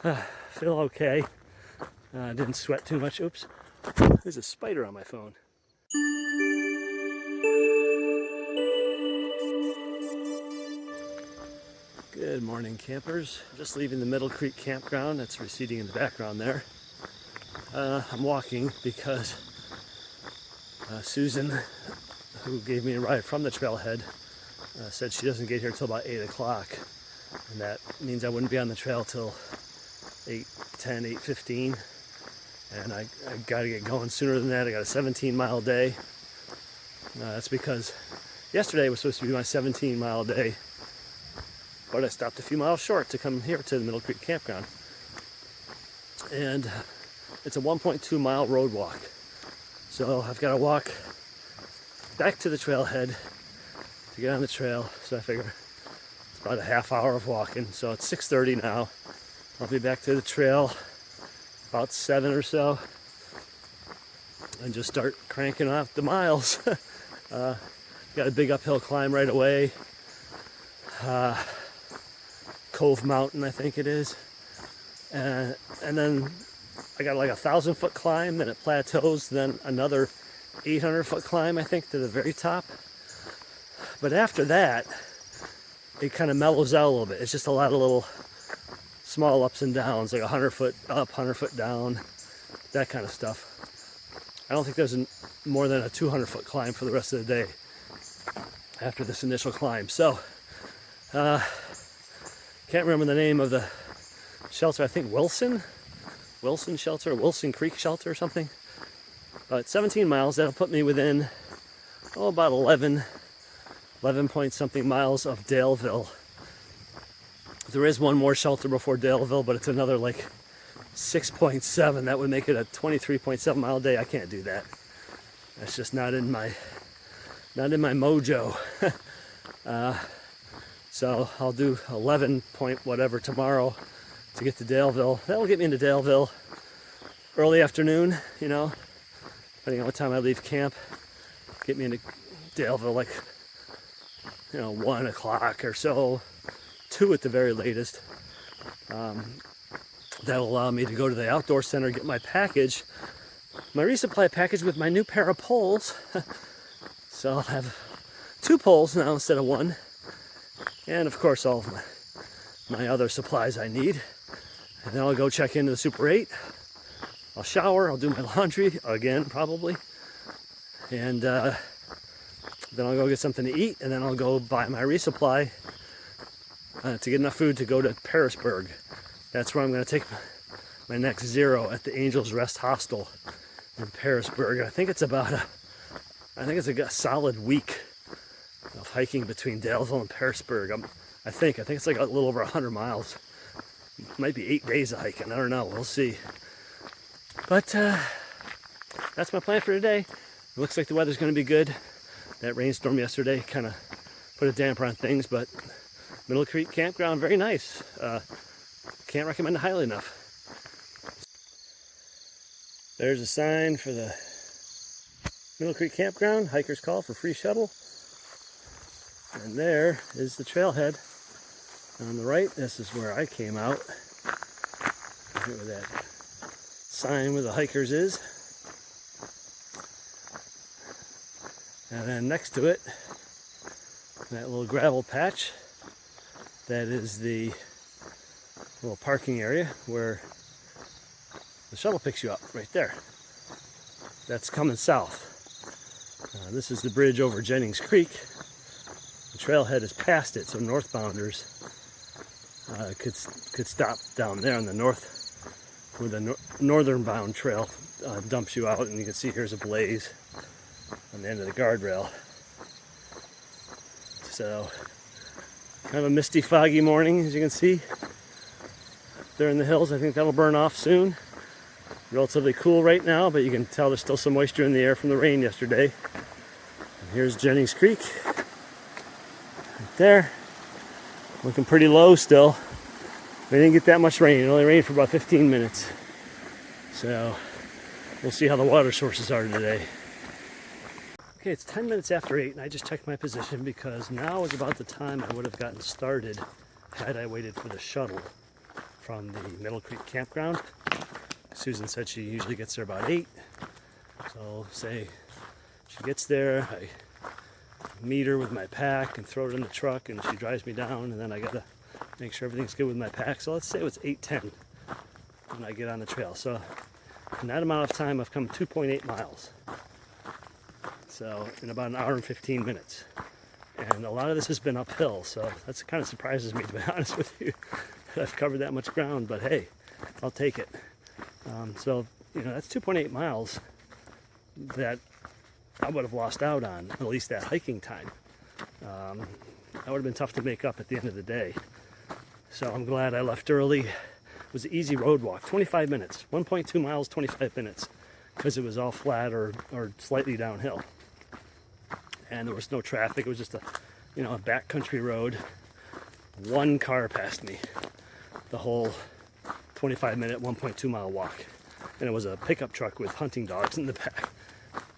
Feel okay. Didn't sweat too much. Oops. There's a spider on my phone. Good morning, campers. Just leaving the Middle Creek Campground. That's receding in the background there. I'm walking because Susan, who gave me a ride from the trailhead, said she doesn't get here till about 8 o'clock. And that means I wouldn't be on the trail till 8:10, 8:15. And I got to get going sooner than that. I got a 17-mile day. That's because yesterday was supposed to be my 17-mile day, but I stopped a few miles short to come here to the Middle Creek Campground. And it's a 1.2 mile road walk. So I've got to walk back to the trailhead to get on the trail. So I figure it's about a half hour of walking. So it's 6:30 now. I'll be back to the trail about 7 or so and just start cranking off the miles. Got a big uphill climb right away. Cove Mountain, I think it is. And then I got like a 1,000-foot climb, then it plateaus, then another 800-foot climb, I think, to the very top. But after that, it kind of mellows out a little bit. It's just a lot of little small ups and downs, like 100-foot up, 100-foot down, that kind of stuff. I don't think there's more than a 200-foot climb for the rest of the day after this initial climb. So, can't remember the name of the shelter. I think Wilson Shelter, Wilson Creek Shelter or something. But 17 miles, that'll put me within, about 11 point something miles of Daleville. There is one more shelter before Daleville, but it's another like 6.7. That would make it a 23.7 mile day. I can't do that. That's just not in my mojo. So I'll do 11 point whatever tomorrow to get to Daleville. That'll get me into Daleville early afternoon, depending on what time I leave camp. Get me into Daleville like, 1 o'clock or so, 2 at the very latest. That'll allow me to go to the outdoor center, get my package, my resupply package with my new pair of poles. So I'll have 2 poles now instead of 1. And of course all of my other supplies I need. And then I'll go check into the Super 8. I'll shower, I'll do my laundry again probably. And then I'll go get something to eat, and then I'll go buy my resupply to get enough food to go to Pearisburg. That's where I'm going to take my next zero at the Angels Rest Hostel in Pearisburg. I think it's a solid week of hiking between Daleville and Pearisburg. I think it's like a little over 100 miles. It might be 8 days of hiking. I don't know. We'll see. But that's my plan for today. It looks like the weather's going to be good. That rainstorm yesterday kind of put a damper on things, but Middle Creek Campground, very nice. Can't recommend it highly enough. There's a sign for the Middle Creek Campground, hiker's call for free shuttle. And there is the trailhead. On the right, this is where I came out. Look where that sign where the hikers is. And then next to it, that little gravel patch, that is the little parking area where the shuttle picks you up, right there. That's coming south. This is the bridge over Jennings Creek. The trailhead is past it, so northbounders could stop down there on the north, where the northern bound trail dumps you out, and you can see here's a blaze on the end of the guardrail. So, kind of a misty, foggy morning, as you can see. There in the hills, I think that'll burn off soon. Relatively cool right now, but you can tell there's still some moisture in the air from the rain yesterday. And here's Jennings Creek, right there. Looking pretty low still. We didn't get that much rain. It only rained for about 15 minutes. So, we'll see how the water sources are today. Okay, it's 10 minutes after 8, and I just checked my position because now is about the time I would have gotten started had I waited for the shuttle. from the Middle Creek Campground. Susan said she usually gets there about 8. So say she gets there, I meet her with my pack and throw it in the truck, and she drives me down, and then I gotta make sure everything's good with my pack. So let's say it was 8:10 when I get on the trail. So in that amount of time, I've come 2.8 miles. So in about an hour and 15 minutes. And a lot of this has been uphill, so that's kind of surprises me, to be honest with you. I've covered that much ground, but hey, I'll take it. So, that's 2.8 miles that I would have lost out on, at least that hiking time. That would have been tough to make up at the end of the day. So I'm glad I left early. It was an easy road walk, 25 minutes, 1.2 miles, 25 minutes, because it was all flat or slightly downhill. And there was no traffic. It was just a backcountry road. One car passed me the whole 25-minute, 1.2 mile walk. And it was a pickup truck with hunting dogs in the back.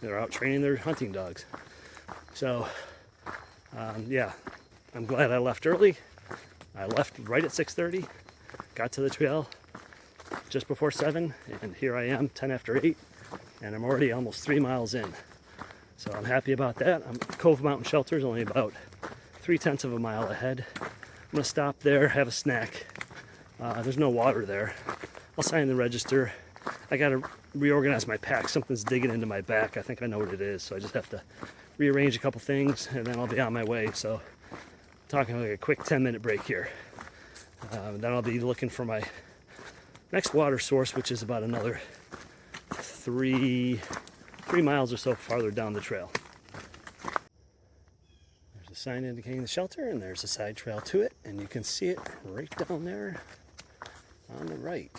They were out training their hunting dogs. So, I'm glad I left early. I left right at 6:30, got to the trail just before 7, and here I am, 10 after 8, and I'm already almost 3 miles in. So I'm happy about that. Cove Mountain Shelter is only about 0.3 of a mile ahead. I'm gonna stop there, have a snack. There's no water there. I'll sign the register. I gotta reorganize my pack. Something's digging into my back. I think I know what it is, so I just have to rearrange a couple things, and then I'll be on my way. So talking like a quick 10-minute break here. Then I'll be looking for my next water source, which is about another 3 miles or so farther down the trail. There's a sign indicating the shelter, and there's a side trail to it, and you can see it right down there on the right.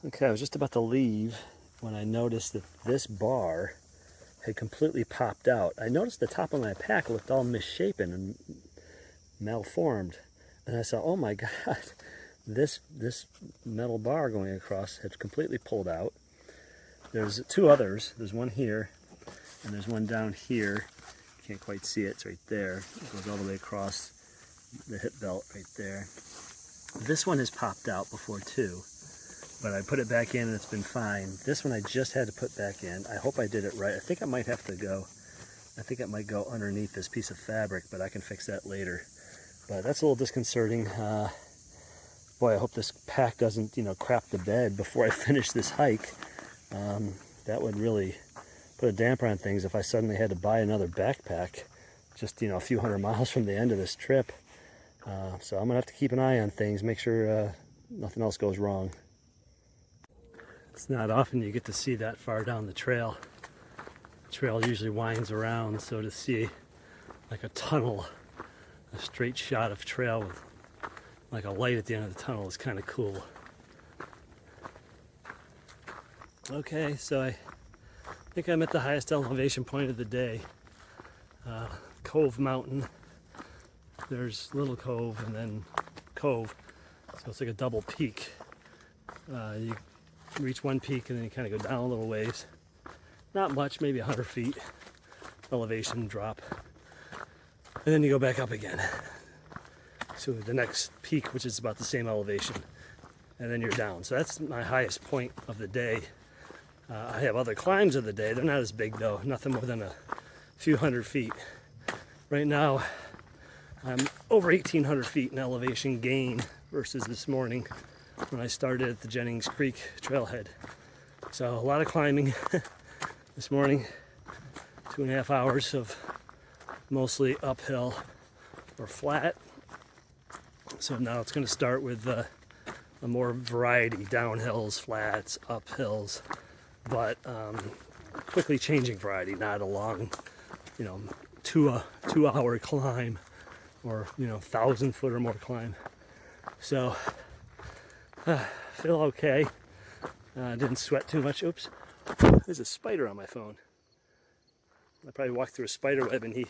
Okay, I was just about to leave when I noticed that this bar had completely popped out. I noticed the top of my pack looked all misshapen and malformed, and I saw, oh my God, this metal bar going across had completely pulled out. There's 2 others. There's one here, and there's one down here. You can't quite see it. It's right there. It goes all the way across the hip belt right there. This one has popped out before too, but I put it back in and it's been fine. This one I just had to put back in. I hope I did it right. I think I might go underneath this piece of fabric, but I can fix that later. But that's a little disconcerting. Boy, I hope this pack doesn't, crap the bed before I finish this hike. That would really put a damper on things if I suddenly had to buy another backpack just, a few hundred miles from the end of this trip. So I'm gonna have to keep an eye on things, make sure nothing else goes wrong. It's not often you get to see that far down the trail. The trail usually winds around, so to see like a tunnel, a straight shot of trail with like a light at the end of the tunnel is kind of cool. Okay, so I think I'm at the highest elevation point of the day. Cove Mountain. There's Little Cove and then Cove, so it's like a double peak. You reach one peak and then you kind of go down a little ways. Not much, maybe 100 feet elevation drop. And then you go back up again. So the next peak, which is about the same elevation, and then you're down. So that's my highest point of the day. I have other climbs of the day. They're not as big though, nothing more than a few hundred feet. Right now, I'm over 1,800 feet in elevation gain versus this morning when I started at the Jennings Creek trailhead. So a lot of climbing this morning, 2.5 hours of mostly uphill or flat. So now it's going to start with a more variety, downhills, flats, uphills, but quickly changing variety, not a long, 2-hour climb or 1,000-foot or more climb. So feel okay. Didn't sweat too much. Oops, there's a spider on my phone. I probably walked through a spider web and he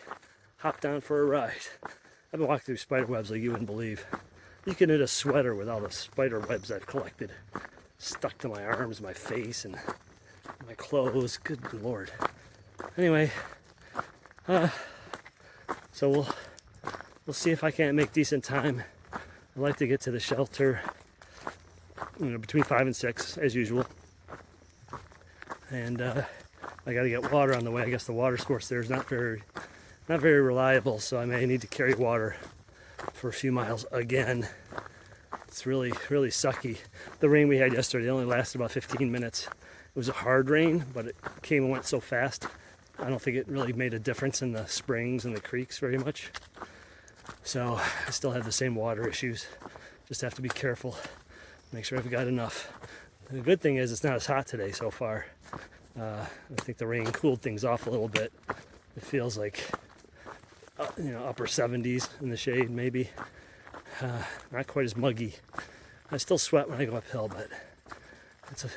hopped down for a ride. I've been walking through spider webs like you wouldn't believe. You can knit a sweater with all the spider webs I've collected stuck to my arms, my face, and my clothes. Good Lord. Anyway, so we'll see if I can't make decent time. I like to get to the shelter, between 5 and 6 as usual. And I got to get water on the way. I guess the water source there is not very reliable, so I may need to carry water for a few miles again. It's really sucky. The rain we had yesterday only lasted about 15 minutes. It was a hard rain, but it came and went so fast. I don't think it really made a difference in the springs and the creeks very much. So I still have the same water issues. Just have to be careful. Make sure I've got enough. The good thing is it's not as hot today so far. I think the rain cooled things off a little bit. It feels like, upper 70s in the shade maybe. Not quite as muggy. I still sweat when I go uphill, but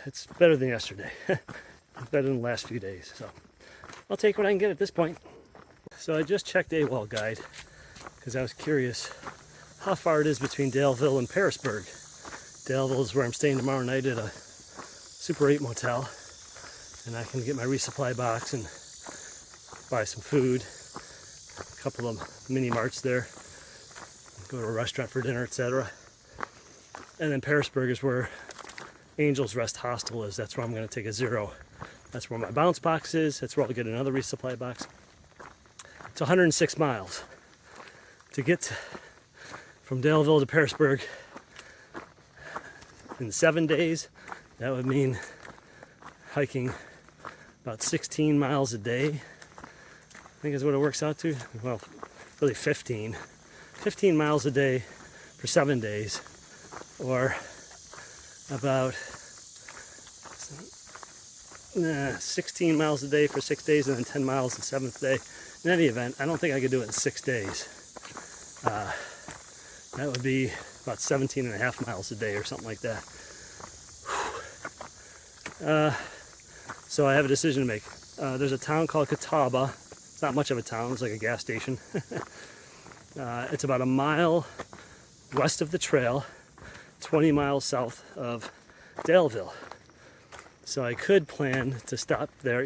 it's better than yesterday. It's better than the last few days. So I'll take what I can get at this point. So I just checked AWOL guide because I was curious how far it is between Daleville and Pearisburg. Daleville is where I'm staying tomorrow night at a Super 8 motel, and I can get my resupply box and buy some food. A couple of mini marts there, go to a restaurant for dinner, etc. And then Pearisburg is where Angel's Rest Hostel is. That's where I'm going to take a zero. That's where my bounce box is. That's where I'll get another resupply box. It's 106 miles. To get from Daleville to Pearisburg in 7 days, that would mean hiking about 16 miles a day. I think is what it works out to. Well, really 15 miles a day for 7 days, or about 16 miles a day for 6 days, and then 10 miles the 7th day. In any event, I don't think I could do it in 6 days. That would be about 17 and a half miles a day or something like that. So I have a decision to make. There's a town called Catawba. It's not much of a town. It's like a gas station. It's about a mile west of the trail, 20 miles south of Daleville. So I could plan to stop there.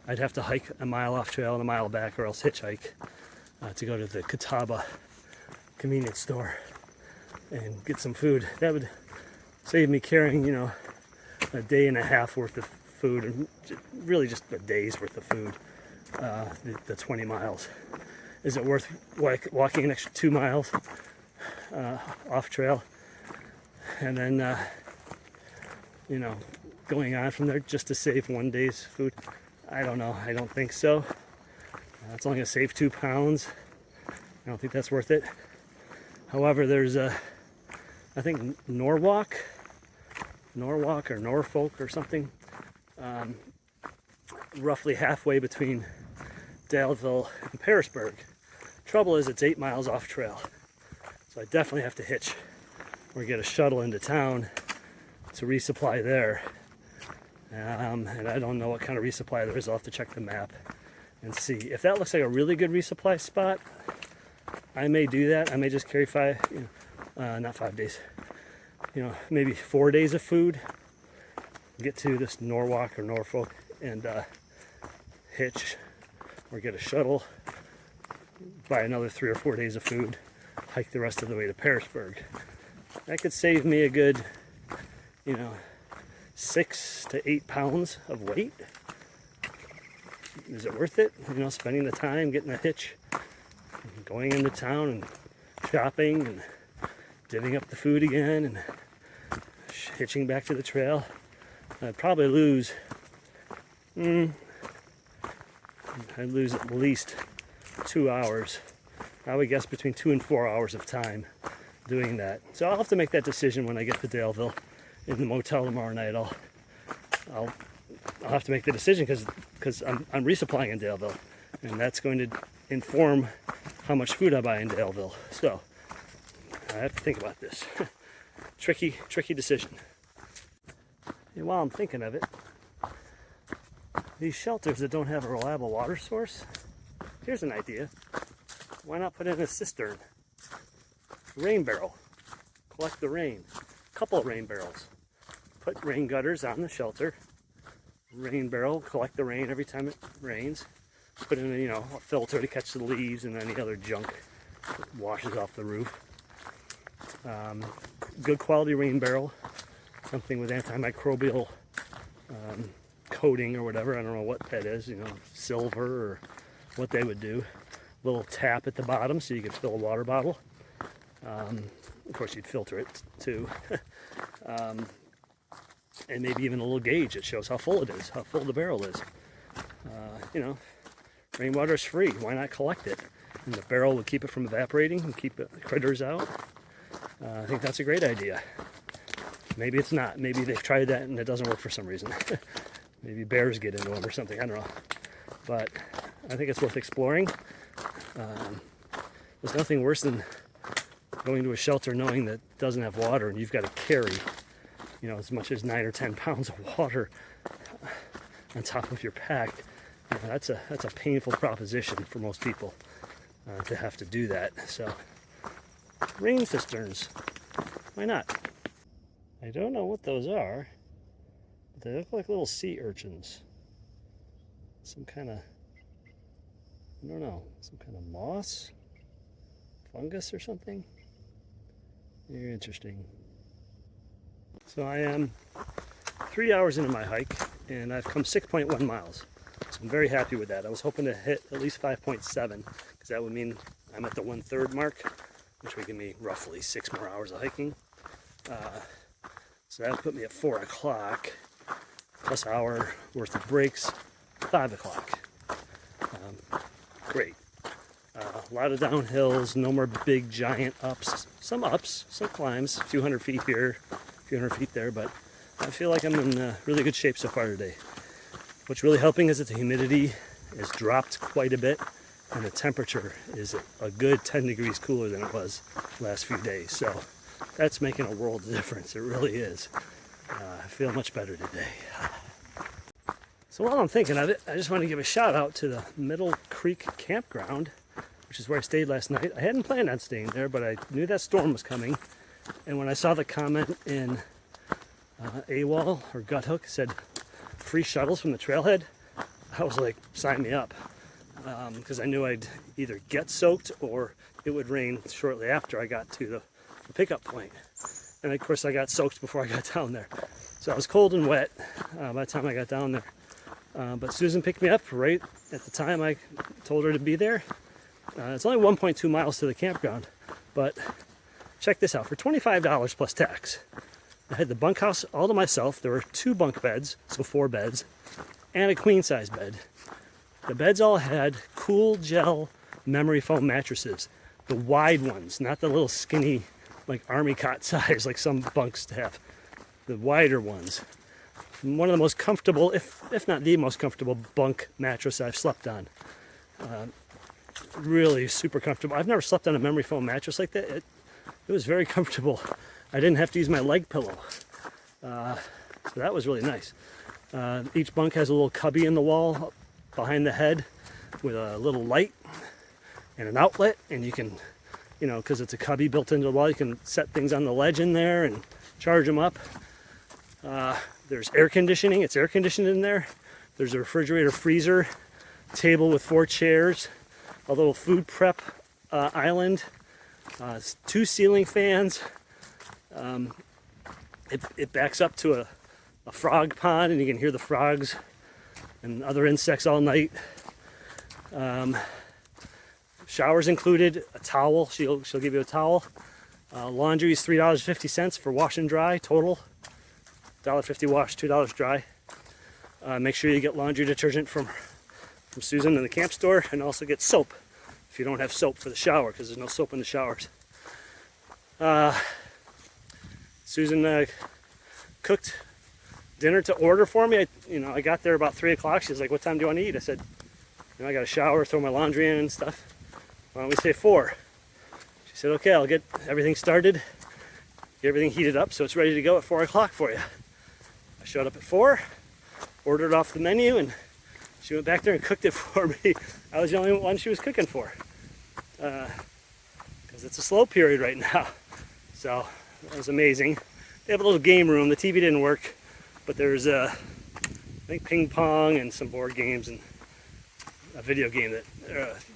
I'd have to hike a mile off trail and a mile back, or else hitchhike to go to the Catawba convenience store and get some food. That would save me carrying, a day and a half worth of food, and really just a day's worth of food. The 20 miles. Is it worth walking an extra 2 miles off trail, and then going on from there just to save 1 day's food? I don't know. I don't think so. It's only going to save 2 pounds. I don't think that's worth it. However, there's I think Norwalk or Norfolk or something, roughly halfway between Daleville and Pearisburg. Trouble is, it's 8 miles off trail, so I definitely have to hitch or get a shuttle into town to resupply there. And I don't know what kind of resupply there is. I'll have to check the map and see. If that looks like a really good resupply spot, I may do that. I may just carry not 5 days, maybe 4 days of food, get to this Norwalk or Norfolk and hitch or get a shuttle, buy another 3 or 4 days of food, hike the rest of the way to Pearisburg. That could save me a good, 6 to 8 pounds of weight. Is it worth it? Spending the time getting a hitch, going into town and shopping and divvying up the food again and hitching back to the trail. I'd probably lose at least 2 hours. I would guess between 2 and 4 hours of time doing that. So I'll have to make that decision when I get to Daleville in the motel tomorrow night. I'll have to make the decision because I'm resupplying in Daleville, and that's going to inform how much food I buy in Daleville. So I have to think about this. Tricky decision. And while I'm thinking of it, these shelters that don't have a reliable water source, here's an idea. Why not put in a cistern? Rain barrel. Collect the rain. A couple of rain barrels. Put rain gutters on the shelter. Rain barrel, collect the rain every time it rains. Put in a filter to catch the leaves and any other junk that washes off the roof. Good quality rain barrel, something with antimicrobial coating or whatever. I don't know what that is, you know, silver or what they would do. Little tap at the bottom so you could fill a water bottle. Of course, you'd filter it too. And maybe even a little gauge that shows how full it is, how full the barrel is. You know, rainwater is free. Why not collect it? And the barrel will keep it from evaporating and keep the critters out. I think that's a great idea. Maybe it's not. Maybe they've tried that and it doesn't work for some reason. Maybe bears get into them or something. I don't know. But I think it's worth exploring. There's nothing worse than going to a shelter knowing that it doesn't have water and you've got to carry, you know, as much as 9 or 10 pounds of water on top of your pack. You know, that's a painful proposition for most people to have to do that. So, rain cisterns, why not? I don't know what those are, but they look like little sea urchins. Some kind of, I don't know, some kind of moss, fungus or something. Very interesting. So I am 3 hours into my hike and I've come 6.1 miles. So I'm very happy with that. I was hoping to hit at least 5.7 because that would mean I'm at the 1/3 mark, which would give me roughly 6 more hours of hiking. So that would put me at 4 o'clock plus an hour worth of breaks, 5 o'clock. Great. A lot of downhills, no more big giant ups, some climbs, a few hundred feet here, a few hundred feet there, but I feel like I'm in really good shape so far today. What's really helping is that the humidity has dropped quite a bit and the temperature is a good 10 degrees cooler than it was the last few days. So that's making a world of difference. It really is. I feel much better today. So while I'm thinking of it, I just want to give a shout out to the Middle Creek Campground, which is where I stayed last night. I hadn't planned on staying there, but I knew that storm was coming. And when I saw the comment in AWOL or Gut Hook said free shuttles from the trailhead, I was like, sign me up. Because I knew I'd either get soaked or it would rain shortly after I got to the pickup point. And of course I got soaked before I got down there. So I was cold and wet by the time I got down there. But Susan picked me up right at the time I told her to be there. It's only 1.2 miles to the campground, but check this out. For $25 plus tax, I had the bunkhouse all to myself. There were 2 bunk beds, so 4 beds, and a queen size bed. The beds all had cool gel memory foam mattresses, the wide ones, not the little skinny like army cot size like some bunks have, the wider ones. One of the most comfortable, if not the most comfortable bunk mattress I've slept on. Really super comfortable. I've never slept on a memory foam mattress like that. It was very comfortable. I didn't have to use my leg pillow. So that was really nice. Each bunk has a little cubby in the wall behind the head with a little light and an outlet, and you can, you know, because it's a cubby built into the wall, you can set things on the ledge in there and charge them up. There's air conditioning. It's air conditioned in there. There's a refrigerator freezer, table with 4 chairs, a little food prep island, 2 ceiling fans. It backs up to a frog pond and you can hear the frogs and other insects all night. Showers included, a towel, she'll give you a towel. Laundry is $3.50 for wash and dry total. $1.50 wash, $2 dry. Make sure you get laundry detergent from Susan in the camp store, and also get soap if you don't have soap for the shower, because there's no soap in the showers. Susan cooked dinner to order for me. I got there about 3 o'clock. She was like, "What time do you want to eat?" I said, "I got a shower, throw my laundry in and stuff. Why don't we say 4?" She said, "Okay, I'll get everything started, get everything heated up so it's ready to go at 4 o'clock for you." I showed up at 4, ordered off the menu, and she went back there and cooked it for me. I was the only one she was cooking for, because it's a slow period right now. So that was amazing. They have a little game room. The TV didn't work, but there's I think ping pong and some board games and a video game that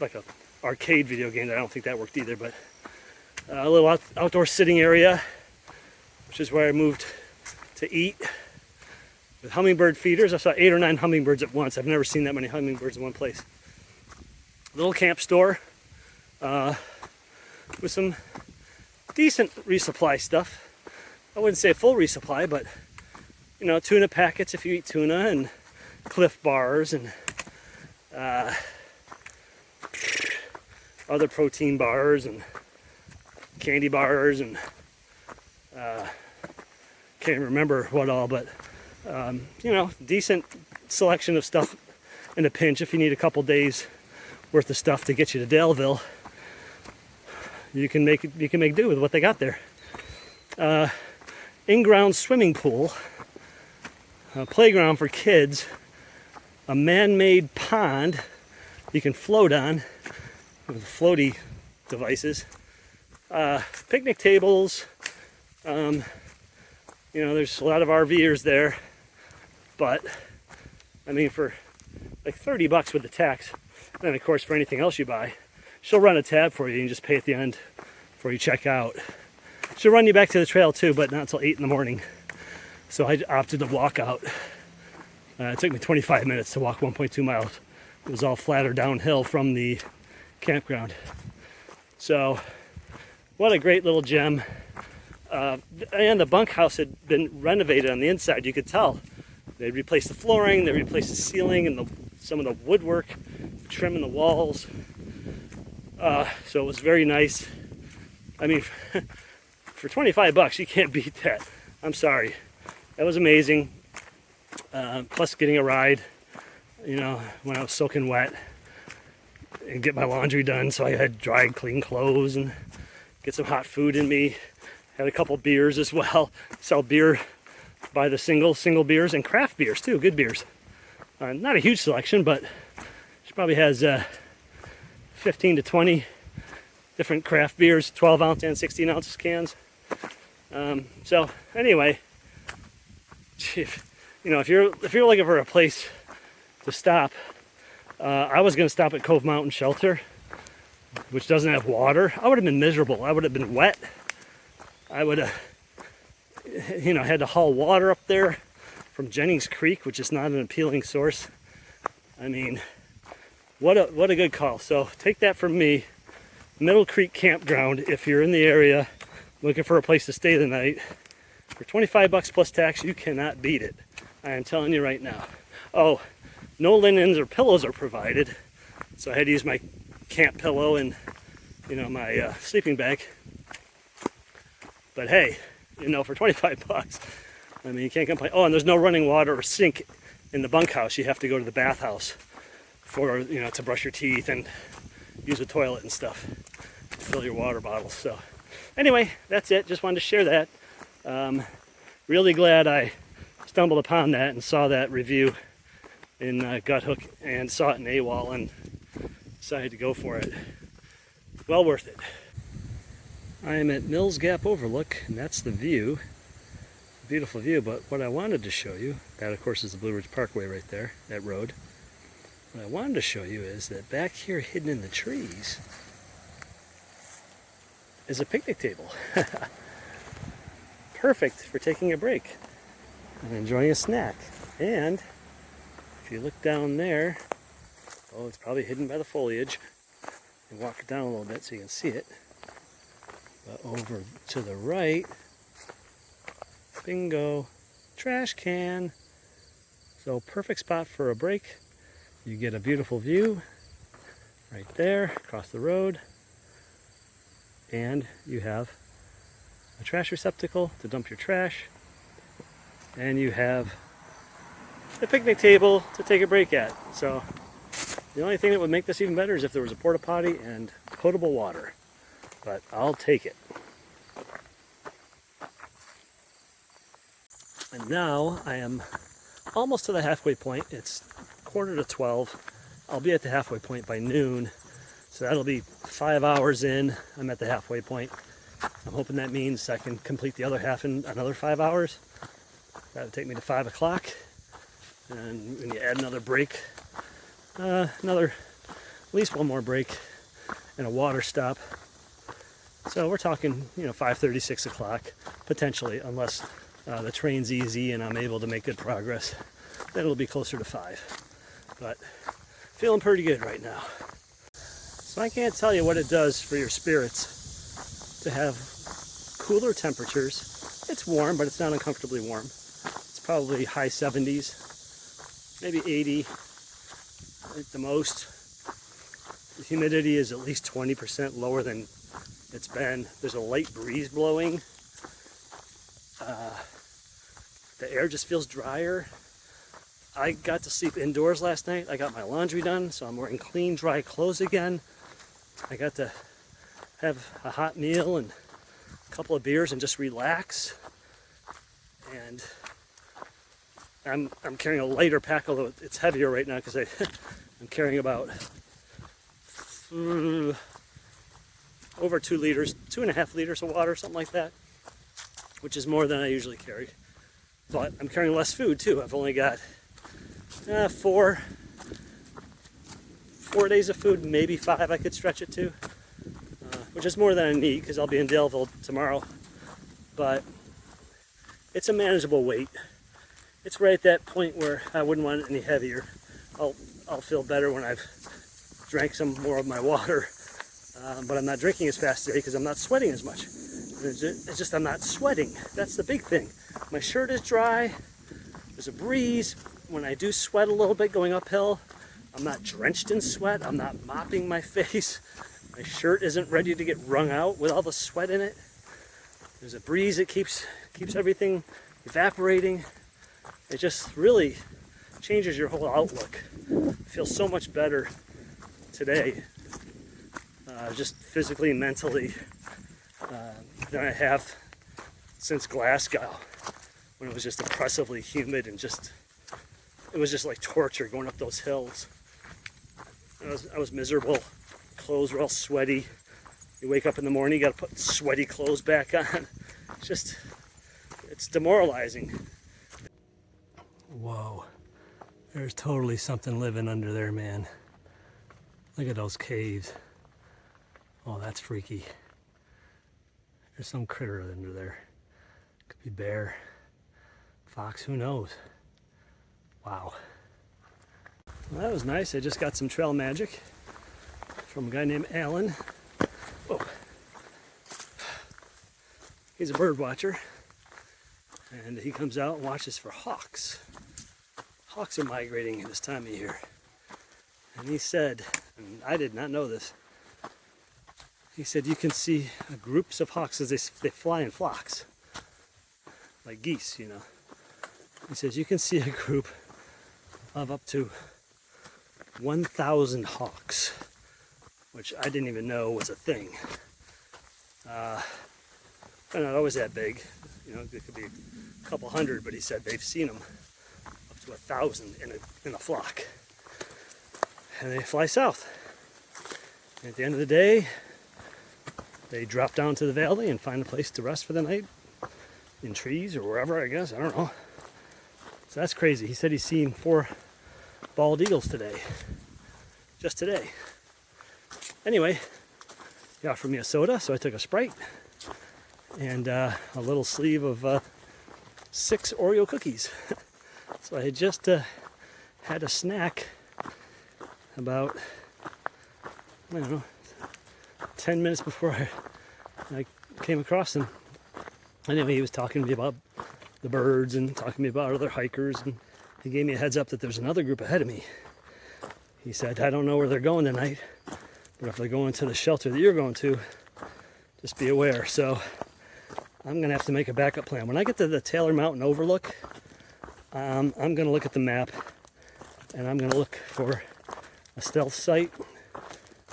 like a arcade video game that I don't think that worked either. But A little outdoor sitting area, which is where I moved to eat, with hummingbird feeders. I saw 8 or 9 hummingbirds at once. I've never seen that many hummingbirds in one place. Little camp store with some decent resupply stuff. I wouldn't say full resupply, but you know, tuna packets if you eat tuna, and Cliff bars, and other protein bars, and candy bars, and can't remember what all, but you know, decent selection of stuff in a pinch. If you need a couple days worth of stuff to get you to Daleville, you can make do with what they got there. In-ground swimming pool, a playground for kids, a man-made pond you can float on with floaty devices, picnic tables. You know, there's a lot of RVers there, but I mean, for like $30 with the tax, and then of course for anything else you buy, she'll run a tab for you and just pay at the end before you check out. She'll run you back to the trail too, but not until 8 in the morning. So I opted to walk out. It took me 25 minutes to walk 1.2 miles. It was all flat or downhill from the campground. So what a great little gem. And the bunkhouse had been renovated on the inside. You could tell they'd replaced the flooring, they replaced the ceiling, and some of the woodwork, trim in the walls. So it was very nice. I mean, for $25, you can't beat that. I'm sorry. That was amazing. Plus getting a ride, you know, when I was soaking wet, and get my laundry done, so I had dry, clean clothes, and get some hot food in me. Had a couple beers as well. Sell beer by the single beers, and craft beers too, good beers. Not a huge selection, but she probably has 15 to 20 different craft beers, 12 ounce and 16 ounce cans. So anyway, you know, if you're looking for a place to stop, I was going to stop at Cove Mountain Shelter, which doesn't have water. I would have been miserable. I would have been wet. I would have, you know, had to haul water up there from Jennings Creek, which is not an appealing source. I mean, what a good call. So take that from me. Middle Creek Campground, if you're in the area looking for a place to stay the night, for $25 plus tax, you cannot beat it. I am telling you right now. Oh, no linens or pillows are provided, so I had to use my camp pillow and, you know, my sleeping bag. But hey, you know, for $25, I mean, you can't complain. Oh, and there's no running water or sink in the bunkhouse. You have to go to the bathhouse for, you know, to brush your teeth and use a toilet and stuff, fill your water bottles. So anyway, that's it. Just wanted to share that. Really glad I stumbled upon that and saw that review in Guthook and saw it in AWOL and decided to go for it. Well worth it. I am at Mills Gap Overlook, and that's the view. Beautiful view, but what I wanted to show you, that of course is the Blue Ridge Parkway right there, that road. What I wanted to show you is that back here hidden in the trees is a picnic table. Perfect for taking a break and enjoying a snack. And if you look down there, oh, it's probably hidden by the foliage. And walk it down a little bit so you can see it. But over to the right, bingo, trash can. So perfect spot for a break. You get a beautiful view right there across the road. And you have a trash receptacle to dump your trash. And you have a picnic table to take a break at. So the only thing that would make this even better is if there was a porta potty and potable water. But I'll take it. And now I am almost to the halfway point. It's 11:45. I'll be at the halfway point by noon. So that'll be 5 hours in. I'm at the halfway point. I'm hoping that means I can complete the other half in another 5 hours. That would take me to 5 o'clock. And when you add another break, at least one more break and a water stop, So we're talking, 5:30, 6 o'clock, potentially, unless the train's easy and I'm able to make good progress. Then it'll be closer to 5. But feeling pretty good right now. So I can't tell you what it does for your spirits to have cooler temperatures. It's warm, but it's not uncomfortably warm. It's probably high 70s, maybe 80 at the most. The humidity is at least 20% lower than it's been. There's a light breeze blowing. The air just feels drier. I got to sleep indoors last night. I got my laundry done, so I'm wearing clean, dry clothes again. I got to have a hot meal and a couple of beers and just relax. And I'm carrying a lighter pack, although it's heavier right now because I'm carrying about over 2 liters, 2.5 liters of water, something like that, which is more than I usually carry. But I'm carrying less food too. I've only got 4 days of food, maybe 5 I could stretch it to, which is more than I need because I'll be in Daleville tomorrow. But it's a manageable weight. It's right at that point where I wouldn't want it any heavier. I'll feel better when I've drank some more of my water, but I'm not drinking as fast today because I'm not sweating as much. It's just I'm not sweating. That's the big thing. My shirt is dry. There's a breeze. When I do sweat a little bit going uphill, I'm not drenched in sweat. I'm not mopping my face. My shirt isn't ready to get wrung out with all the sweat in it. There's a breeze that keeps everything evaporating. It just really changes your whole outlook. I feel so much better today, just physically and mentally, than I have since Glasgow, when it was just oppressively humid and it was just like torture going up those hills. I was miserable. Clothes were all sweaty. You wake up in the morning, you got to put sweaty clothes back on. It's demoralizing. Whoa, there's totally something living under there, man. Look at those caves. Oh, that's freaky. There's some critter under there. Could be bear, fox, who knows? Wow. Well, that was nice. I just got some trail magic from a guy named Alan. Whoa. He's a bird watcher, and he comes out and watches for hawks. Hawks are migrating at this time of year. And he said, and I did not know this, he said you can see groups of hawks as they fly in flocks, like geese, He says you can see a group of up to 1,000 hawks, which I didn't even know was a thing. They're not always that big, it could be a couple hundred, but he said they've seen them up to 1,000 in a flock. And they fly south. And at the end of the day, they drop down to the valley and find a place to rest for the night in trees or wherever, I guess. I don't know. So that's crazy. He said he's seen 4 bald eagles today. Just today. Anyway, he offered me a soda, so I took a Sprite and a little sleeve of 6 Oreo cookies. So I had just had a snack about, 10 minutes before I came across him. Anyway, he was talking to me about the birds and talking to me about other hikers, and he gave me a heads up that there's another group ahead of me. He said, I don't know where they're going tonight, but if they're going to the shelter that you're going to, just be aware. So I'm going to have to make a backup plan. When I get to the Taylor Mountain Overlook, I'm going to look at the map, and I'm going to look for a stealth site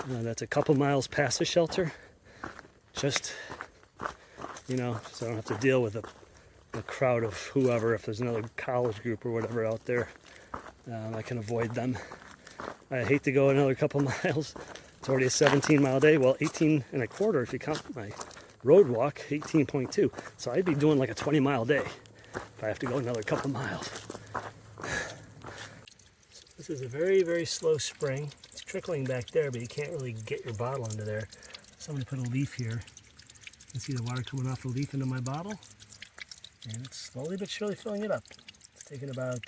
that's a couple miles past the shelter, just so I don't have to deal with a crowd of whoever. If there's another college group or whatever out there, I can avoid them. I hate to go another couple miles. It's already a 17-mile day. Well, 18 and a quarter if you count my road walk, 18.2. So I'd be doing like a 20-mile day if I have to go another couple miles. This is a very, very slow spring. It's trickling back there, but you can't really get your bottle into there. Somebody put a leaf here can see the water coming off the leaf into my bottle, and it's slowly but surely filling it up. It's taking about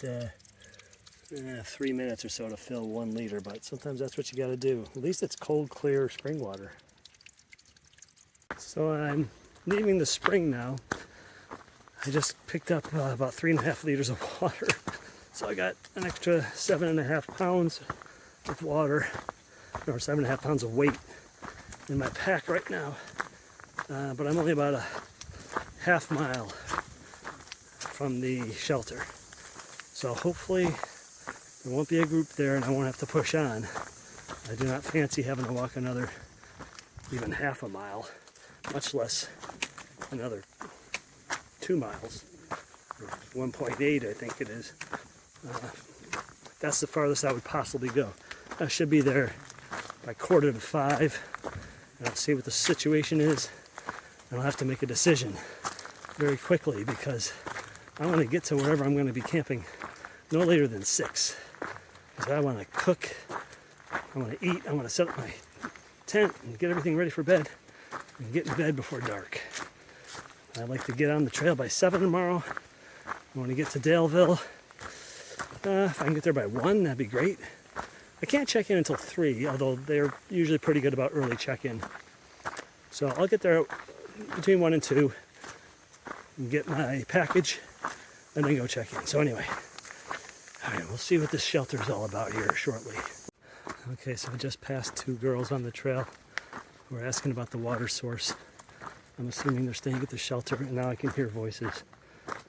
3 minutes or so to fill 1 liter, but sometimes that's what you got to do. At least it's cold, clear spring water. So I'm leaving the spring now. I just picked up about 3.5 liters of water. So I got an extra 7.5 pounds of water, or 7.5 pounds of weight in my pack right now. But I'm only about a half mile from the shelter. So hopefully there won't be a group there and I won't have to push on. I do not fancy having to walk another even half a mile, much less another 2 miles, or 1.8 I think it is. That's the farthest I would possibly go. I should be there by 4:45, and I'll see what the situation is, and I'll have to make a decision very quickly because I want to get to wherever I'm going to be camping no later than 6. Because I want to cook, I want to eat, I want to set up my tent and get everything ready for bed and get in bed before dark. I'd like to get on the trail by 7 tomorrow. I want to get to Daleville. If I can get there by 1, that'd be great. I can't check in until 3, although they're usually pretty good about early check-in. So I'll get there between 1 and 2 and get my package and then go check in. So anyway, all right, we'll see what this shelter is all about here shortly. Okay, so I just passed 2 girls on the trail who are asking about the water source. I'm assuming they're staying at the shelter, and now I can hear voices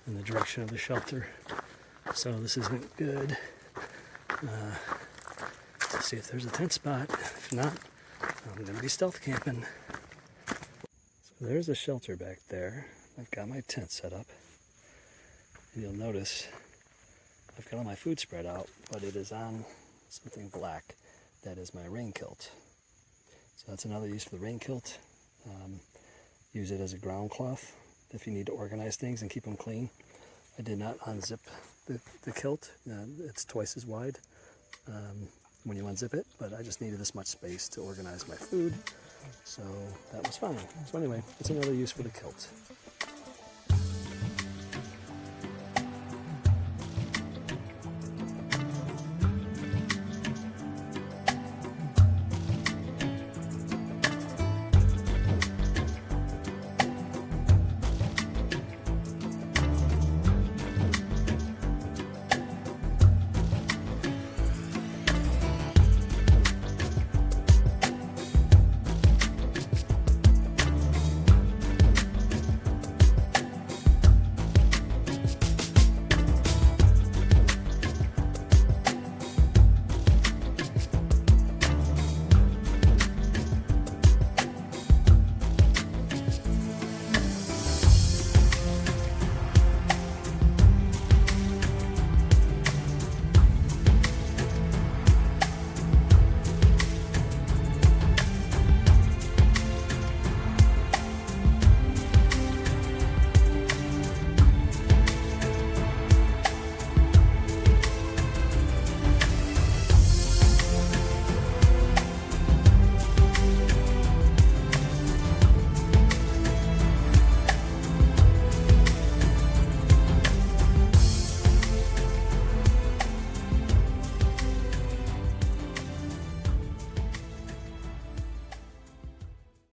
in the direction of the shelter. So this isn't good. Let's see if there's a tent spot. If not, I'm going to be stealth camping. So there's a shelter back there. I've got my tent set up. And you'll notice I've got all my food spread out, but it is on something black. That is my rain kilt. So that's another use for the rain kilt. Use it as a ground cloth if you need to organize things and keep them clean. I did not unzip the kilt. It's twice as wide when you unzip it, but I just needed this much space to organize my food, so that was fine. So anyway, it's another use for the kilt.